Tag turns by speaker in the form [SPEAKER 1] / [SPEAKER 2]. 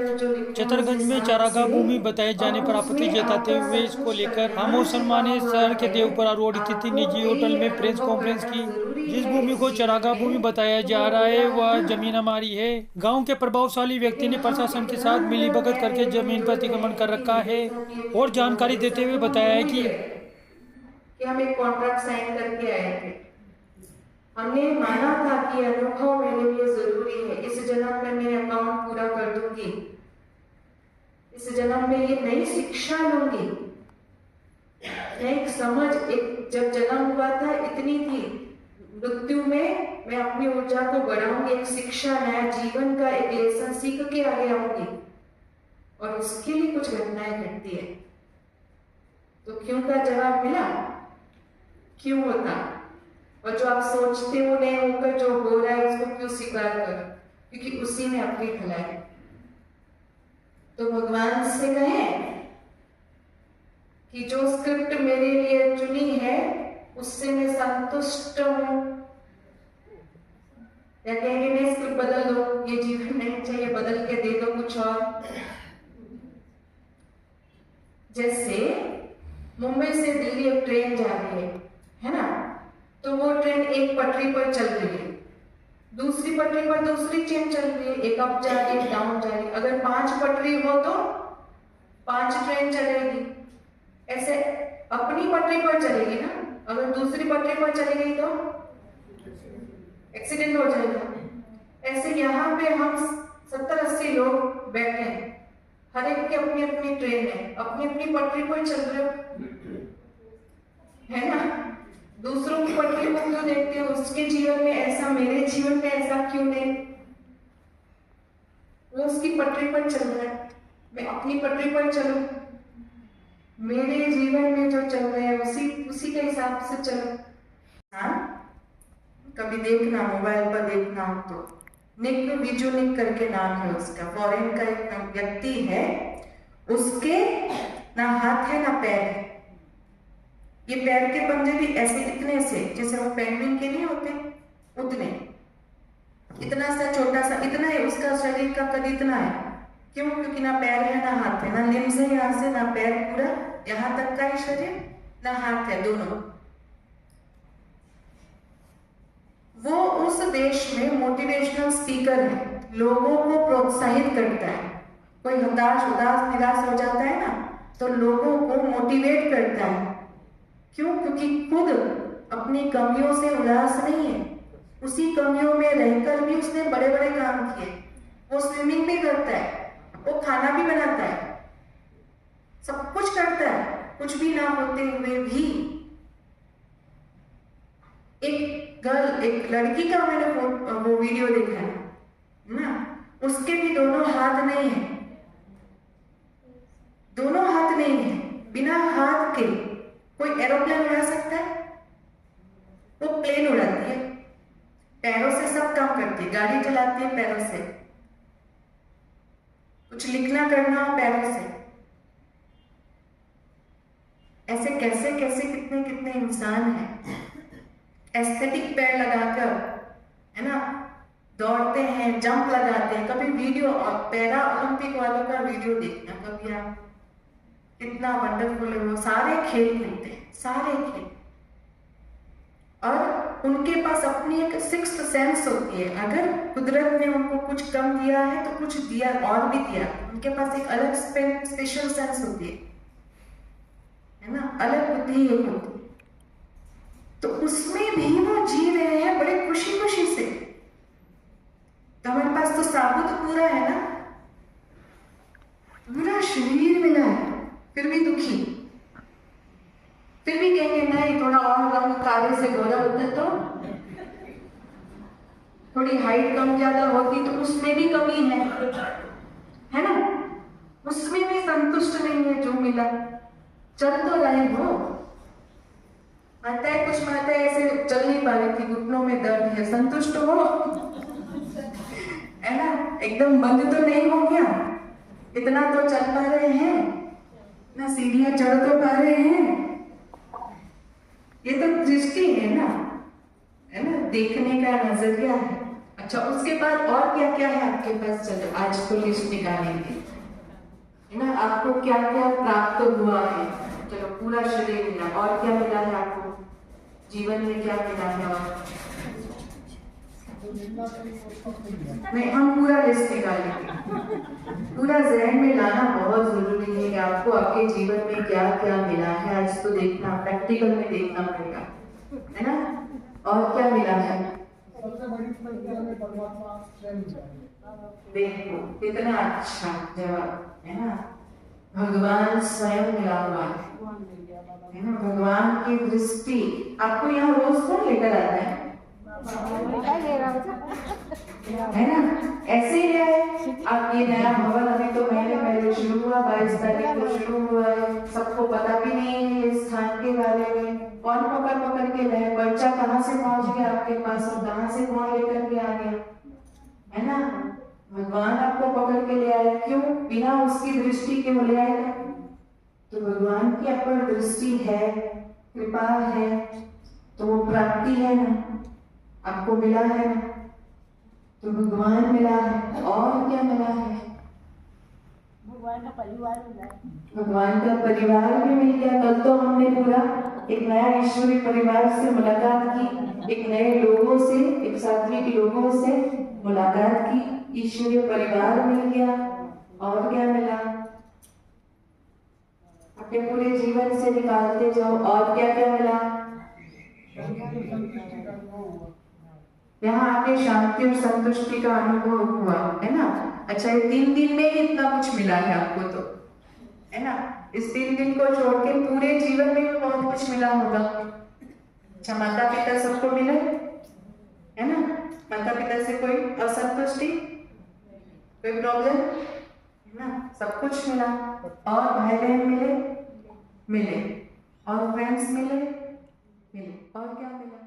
[SPEAKER 1] चतरगंज में चारागाह भूमि बताए जाने पर आपत्ति जताते हुए इसको लेकर हम मुसलमान ने शहर के देवपुरा रोड स्थित निजी होटल में प्रेस कॉन्फ्रेंस की। जिस भूमि को चारागाह भूमि बताया जा रहा है वह जमीन हमारी है। गांव के प्रभावशाली व्यक्ति ने प्रशासन के साथ मिलीभगत करके जमीन पर अतिक्रमण कर रखा है और जानकारी देते हुए बताया है कि
[SPEAKER 2] हम एक कॉन्ट्रैक्ट साइन करके आए थे। हमने माना था कि अनुभव मेरे लिए जरूरी है, इस जन्म में मैं अकाउंट पूरा कर दूंगी, इस जन्म में ये नई शिक्षा लूंगी। एक समझ, एक जब जन्म हुआ था इतनी थी, मृत्यु में मैं अपनी ऊर्जा को बढ़ाऊंगी, एक शिक्षा, नया जीवन का एक लेसन सीख के आगे आऊंगी, और उसके लिए कुछ घटनाएं घटती है। तो क्यों का जवाब मिला, क्यों होता, और जो आप सोचते हो नहीं होकर जो हो रहा है उसको क्यों स्वीकार करो, क्योंकि उसी में अपनी भलाई। तो भगवान से कहें कि जो स्क्रिप्ट मेरे लिए चुनी है उससे मैं संतुष्ट हूं, या कहेंगे नहीं स्क्रिप्ट बदल दो, ये जीवन नहीं चाहिए, बदल के दे दो कुछ और। जैसे मुंबई से दिल्ली एक ट्रेन जा रही है ना, तो वो ट्रेन एक पटरी पर चल रही है, दूसरी पटरी पर दूसरी ट्रेन चल रही है, एक अप जा रही है, डाउन जा रही है। अगर 5 पटरी हो तो 5 ट्रेन चलेगी, ऐसे अपनी पटरी पर चलेगी ना, अगर दूसरी पटरी पर चली गई तो एक्सीडेंट हो जाएगा। ऐसे यहाँ पे हम 70-80 लोग बैठे हैं, हर एक की अपनी अपनी ट्रेन है, अपनी अपनी पटरी पर चल रहे है ना। दूसरों की पटरी को क्यों देखते हो, उसके जीवन में ऐसा, मेरे जीवन में ऐसा क्यों नहीं। वो उसकी पटरी पर चल रहा है, मैं अपनी पटरी पर चलूं, मेरे जीवन में जो चल रहा है उसी के हिसाब से चलो। हाँ, कभी देखना, मोबाइल पर देखना हो तो, निक विजुनिक करके नाम है उसका, फॉरेन का एक व्यक्ति है, उसके ना हाथ है ना पैर है, ये पैर के पंजे भी ऐसे इतने से, जैसे वो पेंगुइन के नहीं होते उतने, इतना सा छोटा सा, इतना है उसका शरीर का कद, इतना है। क्यों? क्योंकि ना पैर है ना हाथ है, ना लिम्स है यहाँ से, ना पैर पूरा यहाँ तक का ही शरीर, ना हाथ है, दोनों। वो उस देश में मोटिवेशनल स्पीकर है, लोगों को प्रोत्साहित करता है। कोई हताश, उदास, निराश हो जाता है ना, तो लोगों को मोटिवेट करता है। क्यों? क्योंकि खुद अपनी कमियों से उदास नहीं है, उसी कमियों में रहकर भी उसने बड़े बड़े काम किए। वो स्विमिंग भी करता है, वो खाना भी बनाता है, सब कुछ करता है, कुछ भी ना होते हुए भी। एक लड़की का मैंने वो वीडियो देखा है ना, उसके भी दोनों हाथ नहीं है, दोनों हाथ नहीं है। बिना हाथ के कोई एरोप्लेन उड़ा सकता है? वो प्लेन उड़ाती है, पैरों से सब काम करती है, गाड़ी चलाती है पैरों से, कुछ लिखना करना हो पैरों से। ऐसे कैसे कैसे कितने कितने इंसान हैं, एस्थेटिक पैर लगाकर, है ना, दौड़ते हैं, जंप लगाते हैं। कभी वीडियो, और पैरा ओलंपिक वालों का वीडियो देखना कभी आप, कितना वंडरफुल है, वो सारे खेल खेलते हैं, सारे खेल, और उनके पास अपनी एक सिक्स्थ सेंस होती है। अगर कुदरत ने उनको कुछ कम दिया है तो कुछ दिया और भी दिया, उनके पास एक अलग स्पेशल सेंस होती है ना, अलग बुद्धि एक होती है। तो उसमें भी वो जी रहे हैं बड़े खुशी खुशी से। तो हमारे पास तो साबुत पूरा है ना, पूरा शरीर मिला है, फिर भी दुखी, फिर भी कहेंगे नहीं, थोड़ा और रंग काले से गोरा होता तो, थोड़ी हाइट कम ज्यादा होती तो उसमें भी कमी है ना, उसमें भी संतुष्ट नहीं है जो मिला। चल तो रहे हो, माताएं, कुछ माताएं ऐसे चल नहीं पा रही थी, घुटनों में दर्द है, संतुष्ट हो, है ना, एकदम बंद तो नहीं हो गया, इतना तो चल पा रहे हैं ना, सीढ़ियां चढ़ तो पा रहे हैं। ये तो दृष्टि है ना, देखने का नजरिया है। अच्छा, उसके बाद और क्या क्या है आपके पास? चलो आज को लिस्ट निकालेंगे, है ना। आपको क्या क्या प्राप्त हुआ है? चलो पूरा शरीर मिला, और क्या मिला है आपको जीवन में? क्या मिला है? और नहीं, हम पूरा लिस्ट निकालेंगे। पूरा जहन में लाना बहुत जरूरी है कि आपको आपके जीवन में क्या क्या मिला है। आज तो देखना, प्रैक्टिकल में देखना पड़ेगा, है ना। और क्या मिला है?
[SPEAKER 3] सबसे बड़ी संख्या में परमात्मा स्वयं है।
[SPEAKER 2] देखो कितना अच्छा जवाब, है ना। भगवान स्वयं मिला हुआ है ना। भगवान की दृष्टि आपको यहाँ रोज कौन लेकर आता है ना। ऐसे ही है। अब ये नया भवन अभी तो महीने पहले शुरू हुआ, 22 तारीख को शुरू हुआ है। सबको पता भी नहीं है इस स्थान के बारे में। कौन पकड़ पकड़ के लाए? पर्चा कहाँ से पहुंच गया आपके पास और कहाँ से कौन लेकर के आ गया, है ना। भगवान आपको पकड़ के ले आया। क्यों? बिना उसकी दृष्टि के ले आएगा? तो भगवान की आप पर दृष्टि है, कृपा है, तो वो प्राप्ति है ना, आपको मिला है ना। तो भगवान मिला है। और क्या मिला है?
[SPEAKER 4] भगवान का परिवार मिला है।
[SPEAKER 2] भगवान का परिवार भी मिल गया। कल तो हमने पूरा एक नया ईश्वरीय परिवार से मुलाकात की, एक नए लोगों से, एक सात्विक लोगों से मुलाकात की। ईश्वरीय परिवार मिल गया। और क्या मिला? अपने पूरे जीवन से निकालते जाओ, और क्या क्या मिला? यहाँ आके शांति और संतुष्टि का अनुभव हुआ, है ना। अच्छा, ये 3 दिन में ही इतना कुछ मिला है आपको, तो है ना। इस 3 दिन को छोड़ के पूरे जीवन में भी बहुत कुछ मिला होगा। अच्छा, माता पिता सबको मिले, है ना। माता पिता से कोई असंतुष्टि, कोई प्रॉब्लम, है ना। सब कुछ मिला। और भाई बहन मिले, और फ्रेंड्स मिले, और क्या मिला?